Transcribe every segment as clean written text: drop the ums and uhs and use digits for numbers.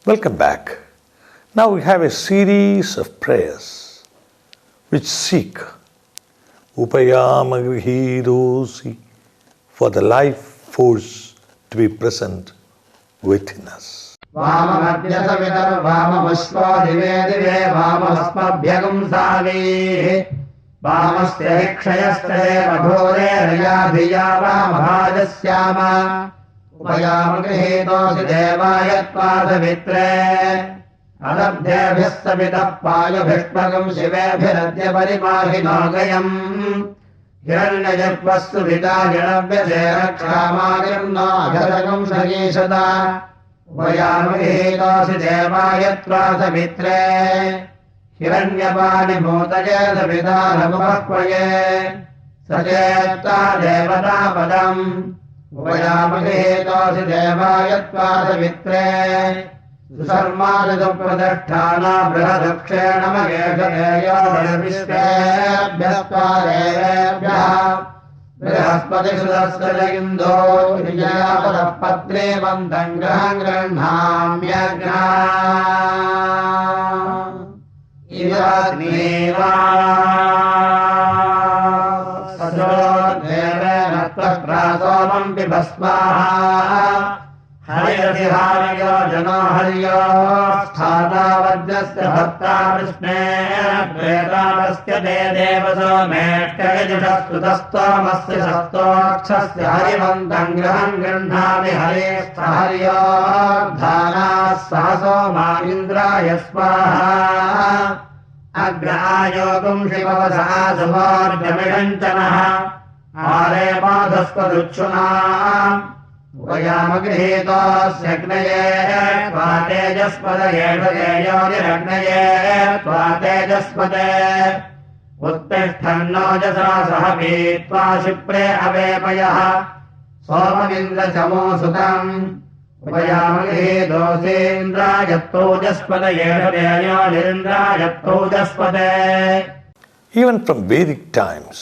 Welcome back. Now we have a series of prayers which seek upayamagrihidosi for the life force to be present within us. Vamamadhyasavitar vamamushva dive dive vamasmabhyagam savi vamasya kshayastade madhore rayadhiya vamabhajasyama upayamagrihidosi devayatvasavitre adabdhyabhyasavitah payubhishmagam shivebhiradya parimahinoogayam hiranyajapvastu vitajanabhyase rakshamagyam no aghadagam shagishada upayamagrihidosi devayatvasavitre hiranyapani bhutaye savitanamupakvaye sachetta devatapadam upayamagrihidosi devayatvasavitre susarmadupradashthana brihadukshena mageshayodharvishvebhyaspadevyah brihaspati sudasya vijayapadapatre vandam graham grannhamyagna ivatneva sajodevena tvaprasomam pibhasmaha हरिरति हार्यो जनो हर्यो स्थाता वज्रस्य भक्ता कृष्णेन प्रेतावस्य ते देवसो मेष्टयजुषस्तुतस्तोमस्य सस्तोक्षस्य हरिवन्तम् गृहम् गृह्णामि हरेस्थ हर्योर्धानाः सहसो मा इन्द्राय स्वाहा अग्रायोगुम् शिववसः सुमोर्जमिषञ्चनः आरे पाधस्पदुच्छुना upayamagrihidosyagnaye tvatejaspadayeshvayeyodiragnaye tvatejasvate uttishtanno jasa sahavitva shipre avepayah somamindrachamo sutam upayamagrihidosindrayattojaspadayeyodirindраyattojaspate. Even from Vedic times,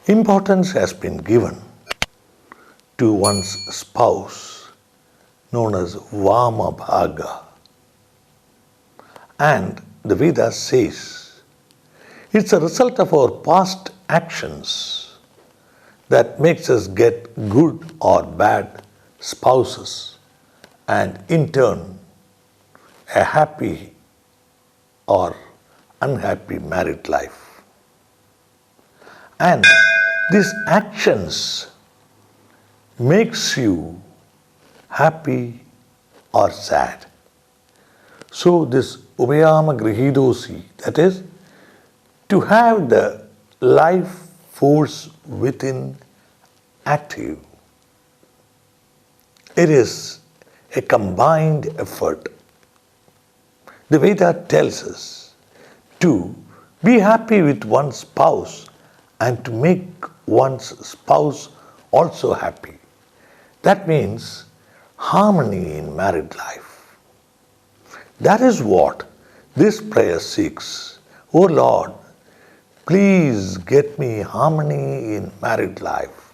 importance has been given to one's spouse, known as Vamabhaga. And the Vedas says it's a result of our past actions that makes us get good or bad spouses and in turn a happy or unhappy married life. And these actions makes you happy or sad. So this upayamagrihidosi, that is, to have the life force within active, it is a combined effort. The Veda tells us to be happy with one's spouse and to make one's spouse also happy. That means harmony in married life. That is what this prayer seeks. Oh Lord, please get me harmony in married life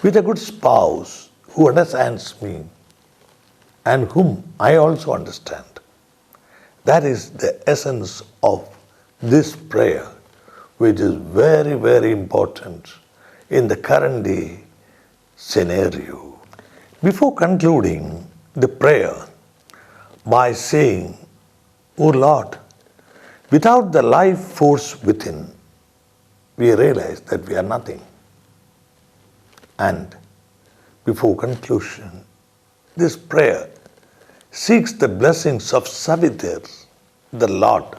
with a good spouse who understands me and whom I also understand. That is the essence of this prayer, which is very, very important in the current day scenario. Before concluding the prayer by saying, "O Lord, without the life force within, we realize that we are nothing." And before conclusion, this prayer seeks the blessings of Savitar, the Lord,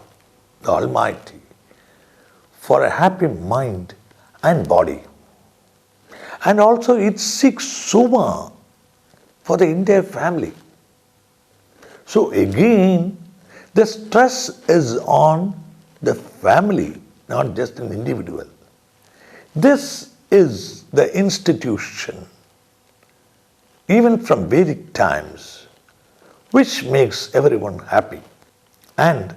the Almighty, for a happy mind and body. And also it seeks Soma for the entire family. So again, the stress is on the family, not just an individual. This is the institution, even from Vedic times, which makes everyone happy. And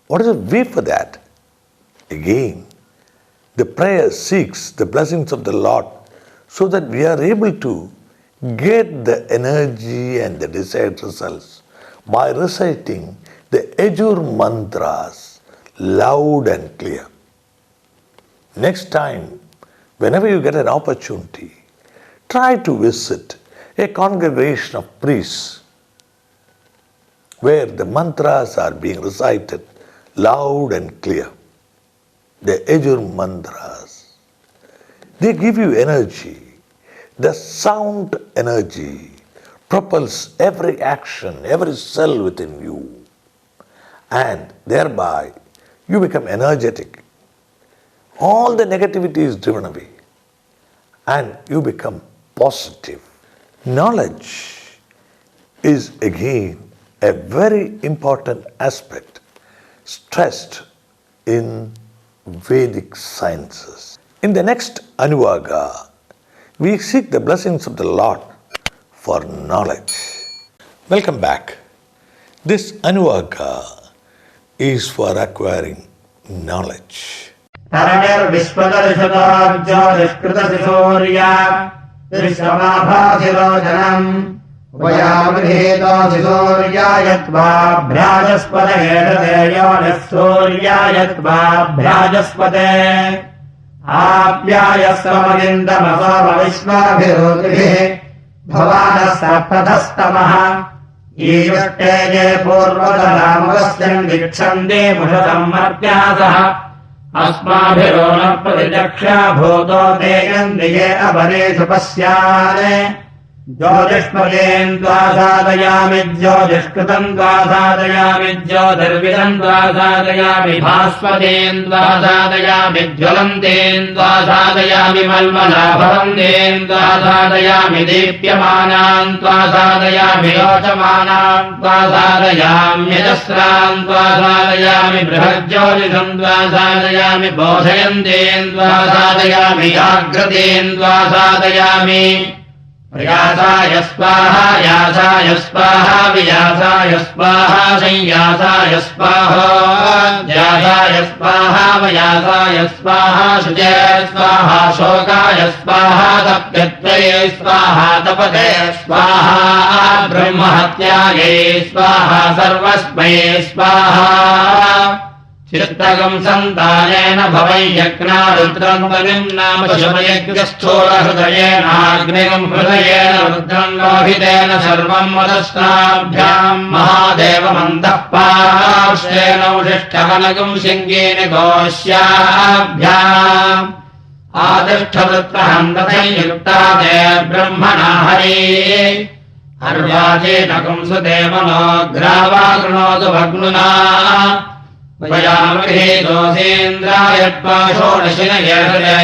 what is the way for that? Again, the prayer seeks the blessings of the Lord so that we are able to get the energy and the desired results by reciting the Yajur mantras loud and clear. Next time, whenever you get an opportunity, try to visit a congregation of priests where the mantras are being recited loud and clear. The Yajur mantras, they give you energy. The sound energy propels every action, every cell within you, and thereby you become energetic. All the negativity is driven away and you become positive. Knowledge is again a very important aspect stressed in Vedic sciences. In the next Anuvaga, we seek the blessings of the Lord for knowledge. Welcome back. This Anuvaga is for acquiring knowledge. तरणिर्विश्वदर्शतोज्योतिष्कृतसिसूर्या विश्वमाभासिरोचनम् उपयामृहेतोऽसि सूर्यायत्वाभ्राजस्पदहेषते योनिः सूर्यायत्वाभ्राजस्पते आप्यायस्वमगिन्दमसोमविश्वाभिरोतिभिः भवानः सप्रथस्तमः ईयुष्टे ये पूर्वतरामवस्यम् वीक्षन्ते मुषसम्मर्त्यासः अस्माभिरो न प्रतिचक्षा भूतो ते यन्दिये अपरेषु पश्यान् ज्योतिष्मयेन् त्वा साधयामि ज्योतिष्कृतम् त्वा साधयामि ज्योतिर्विदम् त्वा साधयामि भास्वतेन् त्वा साधयामि ज्वलन्तेन् त्वा साधयामि मल्मलाभवन्तेन् त्वा साधयामि दीप्यमानान् त्वा साधयामि लोचमानान् त्वा साधयाम्यजस्रान् त्वा साधयामि बृहज्योतिषम् त्वा साधयामि बोधयन्तेन् त्वा साधयामि जाग्रतेन् त्वा साधयामि प्रयासाय स्वाहा यासाय स्वाहा वियासाय स्वाहा संयासाय स्वाहा यासाय स्वाहा वयासाय स्वाहा शुचे स्वाहा शोकाय स्वाहा तप्यत्वये स्वाहा तपते स्वाहा ब्रह्महत्यायै स्वाहा सर्वस्मै स्वाहा चित्तकम् सन्तानेन भवै यज्ञारुद्रम् बलिम् नाम शमयज्ञस्थूलहृदयेनाग्निकम् हृदयेन रुद्रम् लोहितेन सर्वम् मदस्नाभ्याम् महादेवमन्तः पार्श्वेन उषिष्ठकनकम् सिङ्गेन गोष्याभ्याम् आदिष्ठवृत्तहम् तथैयुक्ता ते ब्रह्मणा हरे अर्वाचेनकम् सुदेवनोऽग्रावा कृणोतु भग्नुना वयामृहेतोऽसीन्द्रायत्वा षोडशिन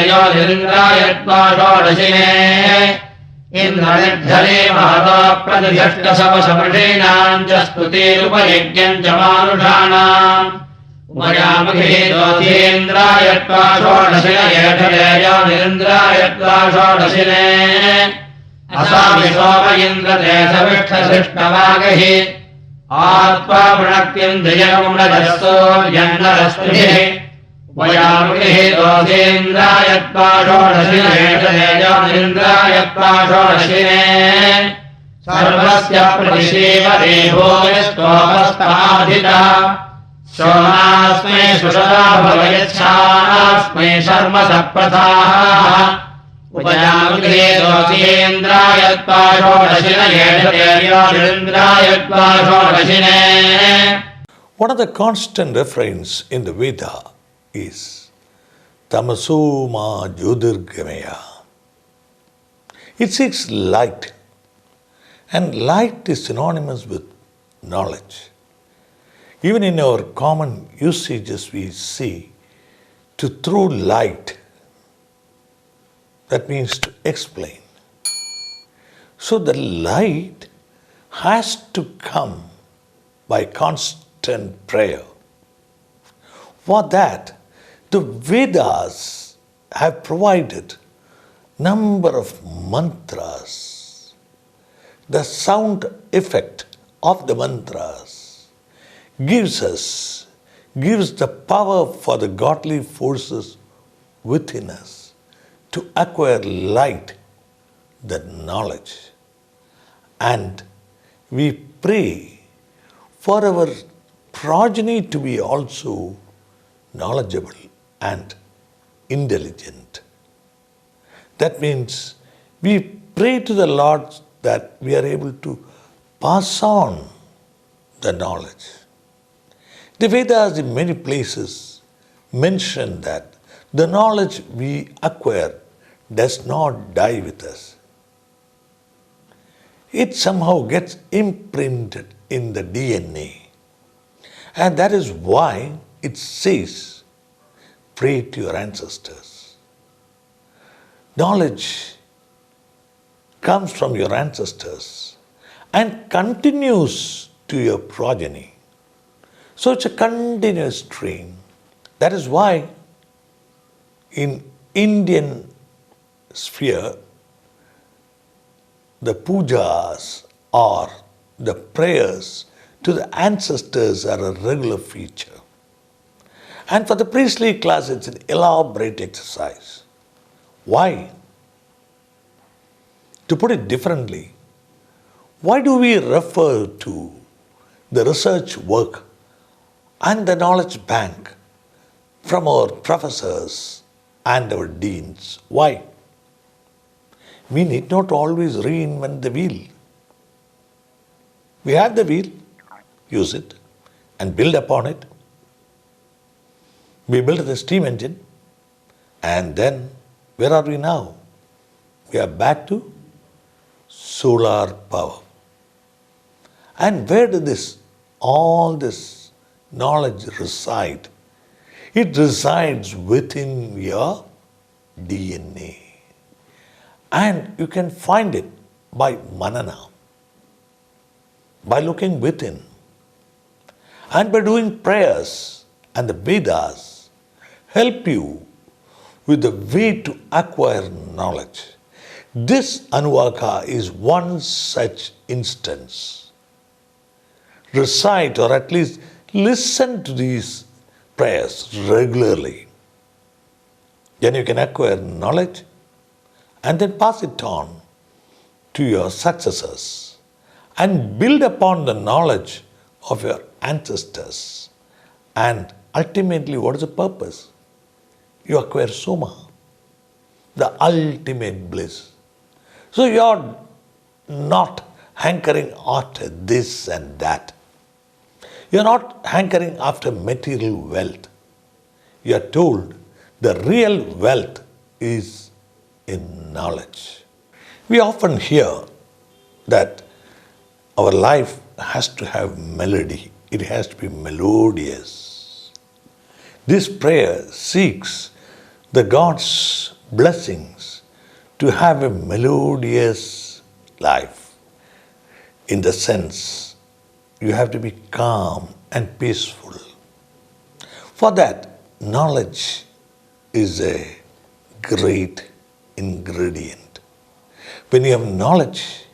योनिन्द्रायत्वा षोडशिने इन्द्रनिर्धरे महतो प्रतिष्ठशवशमृषीणाम् च स्तुतिरुपयज्ञम् च मानुषाणाम् वयामृहेतोऽसीन्द्रायत्वा षोडशिन योनिन्द्रायत्वा षोडशिने असामि सोम इन्द्रते सविष्ठशिष्टवागहि आत्मा वृणक्तिन्द्रियमुणजस्तोर्यन्नरस्त्रिभिः वयामृहेतोऽसीन्द्रायत्वा षोडशिनेन्द्रायत्वा षोडशिने सर्वस्य प्रतिशीवरे भूयस्तोमस्ताधिता सोमास्मै सुषदा भवयच्छास्मै शर्म सप्रथाः उपयामृहेतोऽसीन्द्रायत्वा षोडशिन योनिन्द्रायत्वा षोडशिने. One of the constant refrains in the Veda is Tamaso ma Jyotirgamaya. It seeks light, and light is synonymous with knowledge. Even in our common usages, we see to throw light. That means to explain. So the light has to come by constant prayer. For that, the Vedas have provided number of mantras. The sound effect of the mantras gives the power for the godly forces within us to acquire light, that knowledge. And we pray for our progeny to be also knowledgeable and intelligent. That means we pray to the Lord that we are able to pass on the knowledge. The Vedas in many places mention that the knowledge we acquire does not die with us. It somehow gets imprinted in the DNA. And that is why it says, pray to your ancestors. Knowledge comes from your ancestors and continues to your progeny. So it's a continuous stream. That is why in Indian sphere, the pujas or the prayers to the ancestors are a regular feature. And for the priestly class, it's an elaborate exercise. Why? To put it differently, why do we refer to the research work and the knowledge bank from our professors and our deans? Why? We need not always reinvent the wheel. We have the wheel, use it, and build upon it. We built the steam engine, and then where are we now? We are back to solar power. And where did all this knowledge reside? It resides within your DNA. And you can find it by manana, by looking within, and by doing prayers. And the Vedas help you with the way to acquire knowledge. This Anuvaka is one such instance. Recite or at least listen to these prayers regularly. Then you can acquire knowledge and then pass it on to your successors and build upon the knowledge of your ancestors. And ultimately, what is the purpose? You acquire Soma, the ultimate bliss. So you are not hankering after this and that. You are not hankering after material wealth. You are told the real wealth is in knowledge. We often hear that our life has to have melody. It has to be melodious. This prayer seeks the God's blessings to have a melodious life. In the sense, you have to be calm and peaceful. For that, knowledge is a great ingredient. When you have knowledge,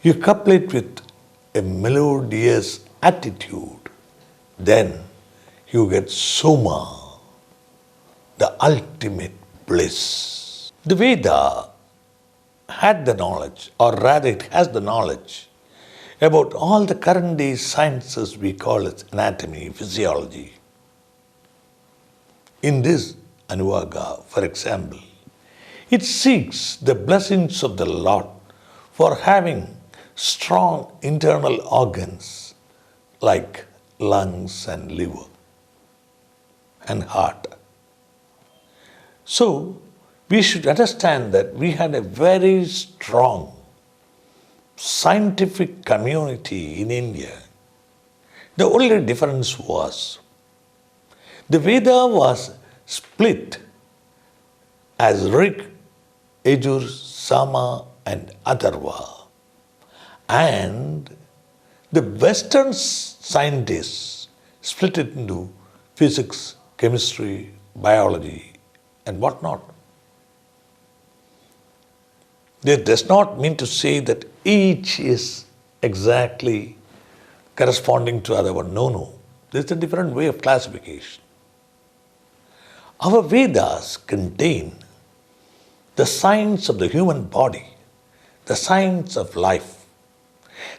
you couple it with a melodious attitude, then you get Soma, the ultimate bliss. The Veda had the knowledge, or rather it has the knowledge about all the current day sciences we call as anatomy, physiology. In this Anuvaga, for example, it seeks the blessings of the Lord for having strong internal organs like lungs and liver and heart. So, we should understand that we had a very strong scientific community in India. The only difference was the Veda was split as Rig, Yajur, Sama and Atharva. And the Western scientists split it into physics, chemistry, biology and whatnot. This does not mean to say that each is exactly corresponding to other one. No. There is a different way of classification. Our Vedas contain the science of the human body, the science of life,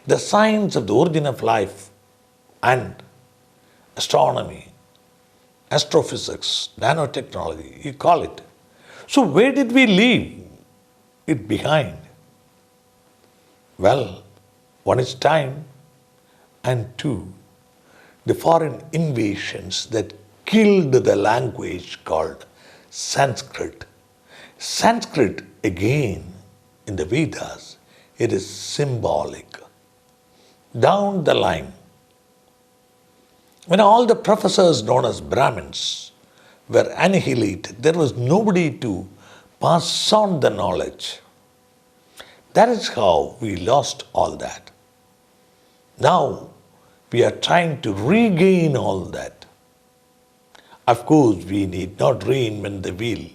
the science of the origin of life, and astronomy, astrophysics, nanotechnology, you call it. So where did we leave it behind? Well, one is time, and two, the foreign invasions that killed the language called Sanskrit. Sanskrit, again, in the Vedas, it is symbolic. Down the line, when all the professors known as Brahmins were annihilated, there was nobody to pass on the knowledge. That is how we lost all that. Now we are trying to regain all that. Of course, we need not reinvent the wheel,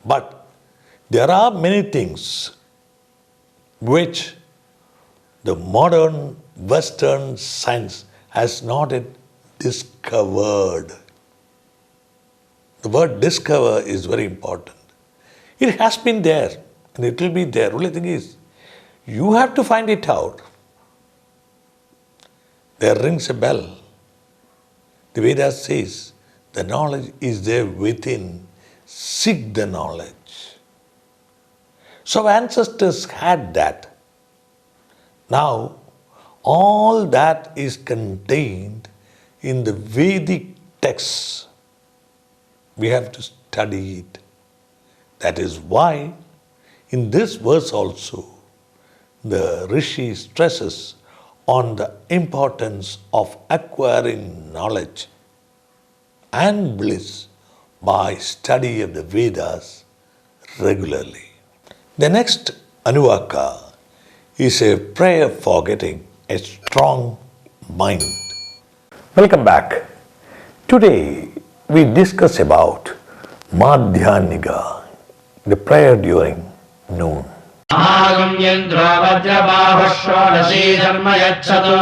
but there are many things which the modern Western science has not yet discovered. The word discover is very important. It has been there and it will be there. Only thing is, you have to find it out. There rings a bell. The Vedas says, the knowledge is there within. Seek the knowledge. So ancestors had that. Now, all that is contained in the Vedic texts. We have to study it. That is why, in this verse also, the Rishi stresses on the importance of acquiring knowledge and bliss by study of the Vedas regularly. The next Anuvaka is a prayer for getting a strong mind. Welcome back. Today we discuss about Madhyanika, the prayer during noon. आगम्येन्द्रो वज्रबाहुः षोडशी धर्म यच्छतु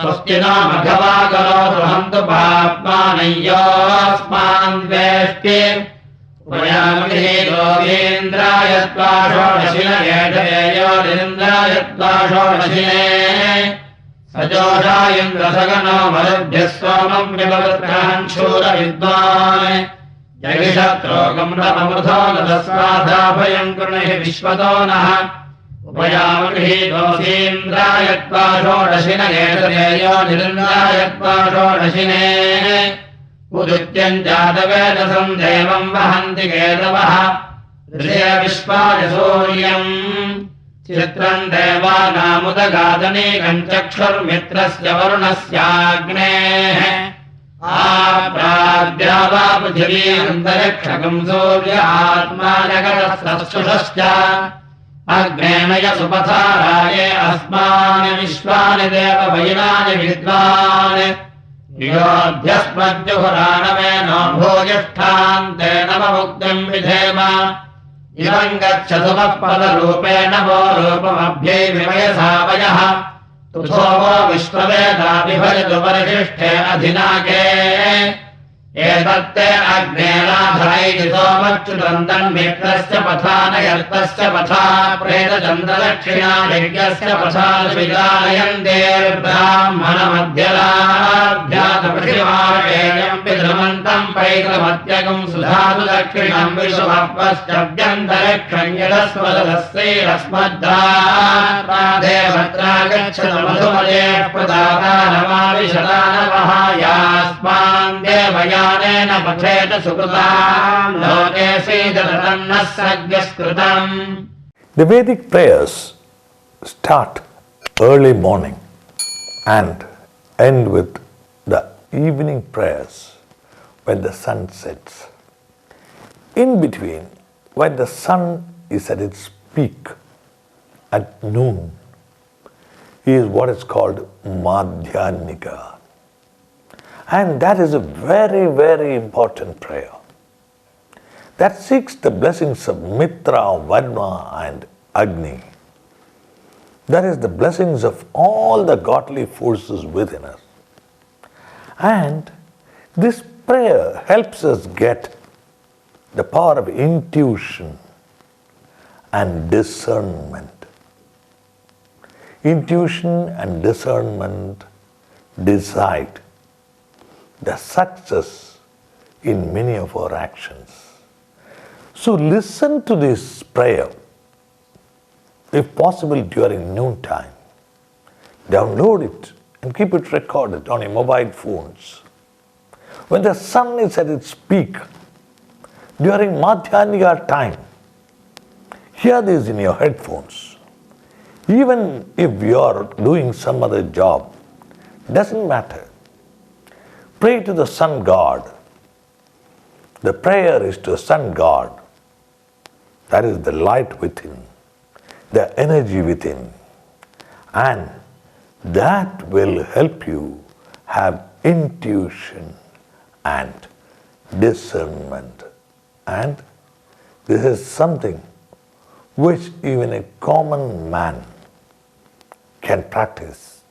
स्वस्ति no मघवा करोतु हन्तु पाप्मानय्योऽस्मान् वेष्टि उपयामहे गोविन्द्राय त्वा षोडशिन येषयोरिन्द्राय त्वा षोडशिने सजोषा इन्द्रसगनो मरुभ्यः सोमम् विभवत्रहन् शूरविद्वान् जगिषत्रोगम् रममृथो नदस्वाधाभयम् कृणिः विश्वतो नः उपयामगृही दोषीन्द्राय त्वा षोडशिन येषदेयो निरिन्द्राय त्वा षोडशिने उदित्यम् जातवेदसम् देवम् वहन्ति केतवः ऋषय विश्वाय सूर्यम् चित्रम् देवानामुदगादनीकम् चक्षुर्मित्रस्य वरुणस्याग्नेः आप्राद्या वा पृथिवी अन्तरिक्षकम् सूर्य आत्मा जगतश्चक्षुषश्च अग्नेनय सुपथाराये अस्मानि विश्वानि देववैनानि विद्वान् योऽभ्यस्मद्युहुराणवेनो भूयिष्ठान्ते नममुक्तिम् विधेम इमम् गच्छतु पदरूपेण वो रूपमभ्यै विमयसा वयः तुथो वो विश्ववेदा विभजतु परिशिष्टे अधिनाके एतत्ते अग्नेराधरैति सोमच्युतम् तन्मित्रस्य पथा नयर्तस्य पथा प्रेतचन्द्रदक्षिणा यज्ञस्य पथा स्विदालयन्तेर्ब्राह्मणमध्यलाभ्यातपृथिवारेयम् पितृमन्तम् पैतृमत्यगम् सुधातु दक्षिणम् विषुवप्पश्चव्यन्तरिक्षम् यदस्मदस्सैरस्मद्दादेवत्रागच्छतु मधुमये प्रदातानमाविशदानवः यास्मान् देवया पठेत सुकृताम् लोके सीदतन्नः सद्यस्कृतम्. The Vedic prayers start early morning and end with the evening prayers when the sun sets. In between, when the sun is at its peak at noon, is what is called Madhyanika. And that is a very, very important prayer that seeks the blessings of Mitra, Varma and Agni. That is the blessings of all the godly forces within us. And this prayer helps us get the power of intuition and discernment. Intuition and discernment decide the success in many of our actions. So listen to this prayer, if possible during noontime. Download it and keep it recorded on your mobile phones. When the sun is at its peak, during Madhyaniga time, hear this in your headphones. Even if you are doing some other job, doesn't matter. Pray to the sun god. The prayer is to the sun god. That is the light within, the energy within. And that will help you have intuition and discernment. And this is something which even a common man can practice.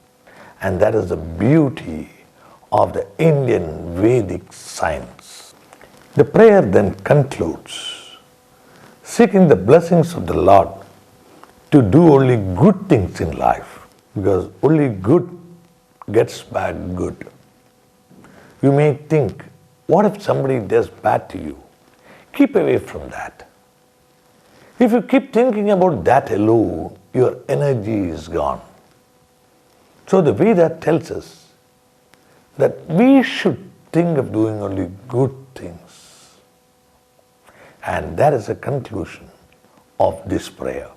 And that is the beauty of the Indian Vedic science. The prayer then concludes, seeking the blessings of the Lord to do only good things in life, because only good gets back good. You may think, what if somebody does bad to you? Keep away from that. If you keep thinking about that alone, your energy is gone. So the Veda tells us that we should think of doing only good things. And that is the conclusion of this prayer.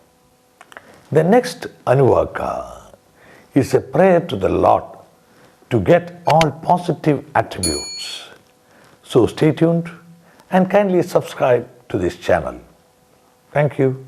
The next Anuvaka is a prayer to the Lord to get all positive attributes. So stay tuned and kindly subscribe to this channel. Thank you.